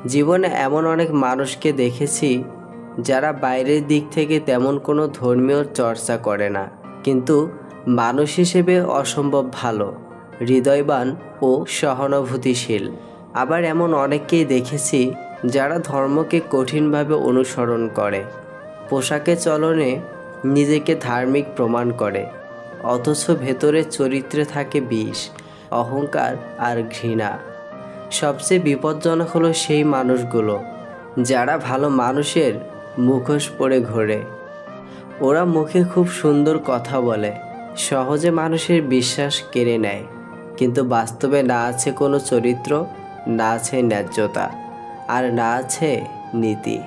জীবনে এমন অনেক মানুষকে দেখেছি যারা বাইরের দিক থেকে তেমন কোনো ধর্মীয় চর্চা করে না, কিন্তু মানুষ হিসেবে অসম্ভব ভালো, হৃদয়বান ও সহানুভূতিশীল। আবার এমন অনেককেই দেখেছি যারা ধর্মকে কঠিনভাবে অনুসরণ করে, পোশাকে চলনে নিজেকে ধার্মিক প্রমাণ করে, অথচ ভেতরে চরিত্রে থাকে বিষ, অহংকার আর ঘৃণা। সবচেয়ে বিপজ্জনক হলো সেই মানুষগুলো যারা ভালো মানুষের মুখোশ পরে ঘোরে। ওরা মুখে খুব সুন্দর কথা বলে, সহজে মানুষের বিশ্বাস কেড়ে নেয়, কিন্তু বাস্তবে না আছে কোনো চরিত্র, না আছে ন্যায্যতা, আর না আছে নীতি।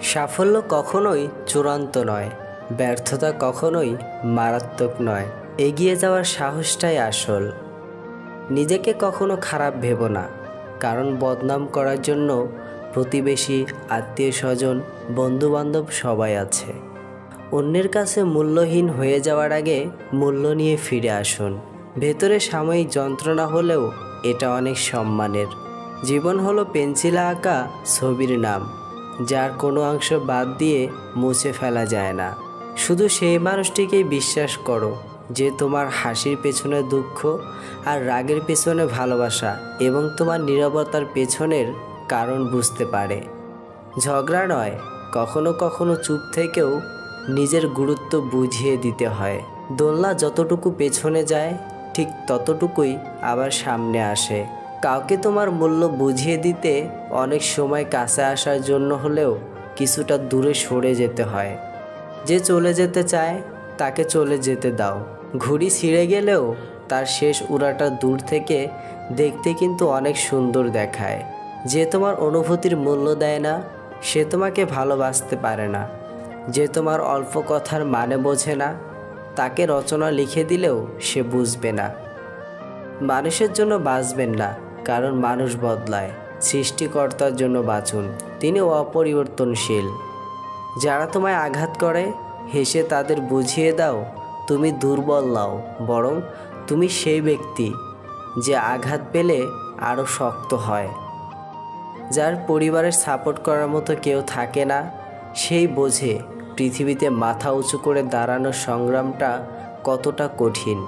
সাফল্য কখনোই চূড়ান্ত নয়, ব্যর্থতা কখনোই মারাত্মক নয়, এগিয়ে যাওয়ার সাহসটাই আসল। নিজেকে কখনো খারাপ ভেবো না, কারণ বদনাম করার জন্য প্রতিবেশী, আত্মীয় স্বজন, বন্ধুবান্ধব সবাই আছে। অন্যের কাছে মূল্যহীন হয়ে যাওয়ার আগে মূল্য নিয়ে ফিরে আসুন। ভেতরে সাময়িক যন্ত্রণা হলেও এটা অনেক সম্মানের। জীবন হলো পেন্সিলে আঁকা ছবির নাম, যার কোনো অংশ বাদ দিয়ে মুছে ফেলা যায় না। শুধু সেই মানুষটিকেই বিশ্বাস করো যে তোমার হাসির পেছনে দুঃখ, আর রাগের পেছনে ভালোবাসা, এবং তোমার নীরবতার পেছনের কারণ বুঝতে পারে। ঝগড়া নয়, কখনো কখনো চুপ থেকেও নিজের গুরুত্ব বুঝিয়ে দিতে হয়। দোলনা যতটুকু পেছনে যায়, ঠিক ততটুকুই আবার সামনে আসে। কাউকে তোমার মূল্য বুঝিয়ে দিতে অনেক সময় কাছে আসার জন্য হলেও কিছুটা দূরে সরে যেতে হয়। যে চলে যেতে চায় তাকে চলে যেতে দাও। ঘুড়ি ছিঁড়ে গেলেও তার শেষ উড়াটা দূর থেকে দেখতে কিন্তু অনেক সুন্দর দেখায়। যে তোমার অনুভূতির মূল্য দেয় না, সে তোমাকে ভালোবাসতে পারে না। যে তোমার অল্প কথার মানে বোঝে না, তাকে রচনা লিখে দিলেও সে বুঝবে না। মানুষের জন্য বাঁচবেন না, কারণ মানুষ বদলায়। সৃষ্টিকর্তার জন্য বাঁচুন, তিনি অপরিবর্তনশীল। যারা তোমায় আঘাত করে, হেসে তাদের বুঝিয়ে দাও তুমি দুর্বল নও, বরং তুমি সেই ব্যক্তি যে আঘাত পেলে আরও শক্ত হয়। যার পরিবারের সাপোর্ট করার মতো কেউ থাকে না, সেই বোঝে পৃথিবীতে মাথা উঁচু করে দাঁড়ানোর সংগ্রামটা কতটা কঠিন।